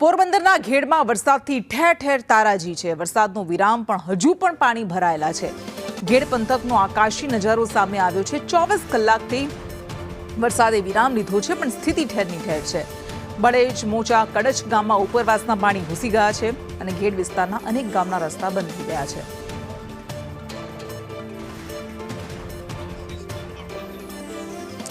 પોરબંદરના ઘેડમાં વરસાદથી ઠેર ઠેર તારાજી છે। વરસાદનો વિરામ પણ હજુ પણ પાણી ભરાયેલા છે। ઘેડ પંથકનો આકાશી નજારો સામે આવ્યો છે। 24 કલાકથી વરસાદે વિરામ લીધો છે, પણ સ્થિતિ ઠેરની ઠેર છે। બળેજ, મોચા, કડચ ગામમાં ઉપરવાસના પાણી ઘૂસી ગયા છે અને ઘેડ વિસ્તારના અનેક ગામના રસ્તા બંધ થઈ ગયા છે।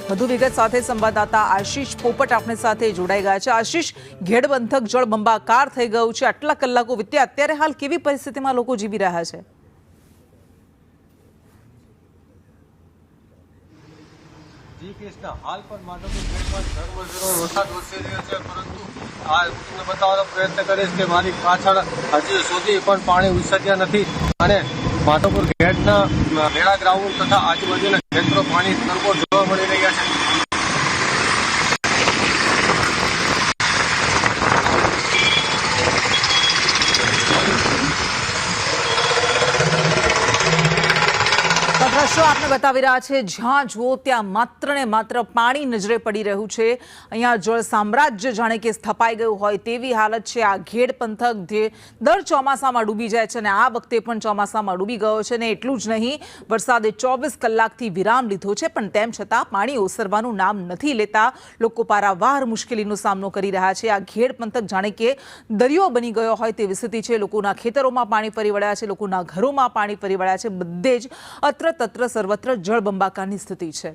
વધુ વિગત સાથે સંવાદદાતા આશીષ પોપટ આપણી સાથે જોડાઈ ગયા છે। આશીષ, ઘેડ પંથક જળબંબાકાર થઈ ગયું છે, આટલા કલાકો વીત્યા, અત્યારે હાલ કેવી પરિસ્થિતિમાં લોકો જીવી રહ્યા છે? જી કૃષ્ણ, હાલ પણ માધવપુર ઘેડમાં ઝરમર વરસાદ વરસી રહ્યો છે, પરંતુ આ હું તમને બતાવવાનો પ્રયત્ન કરીશ કે મારી પાછળ હજી સુધી પણ પાણી ઉછળ્યા નથી અને માધવપુર ઘેડના મેળા ગ્રાઉન્ડ તથા આજુબાજુના ક્ષેત્રો પાણી તરબોળ જોવા મળી રહ્યા છે। દ્રશ્યો આપને બતાવી રહ્યા છે, જ્યાં જુઓ ત્યાં માત્ર ને માત્ર પાણી નજરે પડી રહ્યું છે। અહીંયા જળ સામ્રાજ્ય જાણે કે સ્થપાઈ ગયું હોય તેવી હાલત છે। આ ઘેડ પંથક જે દર ચોમાસામાં ડૂબી જાય છે અને આ વખતે પણ ચોમાસામાં ડૂબી ગયો છે ને એટલું જ નહીં, વરસાદે 24 કલાકથી વિરામ લીધો છે, પણ તેમ છતાં પાણી ઓસરવાનું નામ નથી લેતા। લોકો પારાવાર મુશ્કેલીનો સામનો કરી રહ્યા છે। આ ઘેડ પંથક જાણે કે દરિયો બની ગયો હોય તેવી સ્થિતિ છે। લોકોના ખેતરોમાં પાણી ફરી વળ્યા છે, લોકોના ઘરોમાં પાણી ફરી વળ્યા છે, બધે જ અત્ર તત્ર સર્વત્ર જળબંબાકારની સ્થિતિ છે।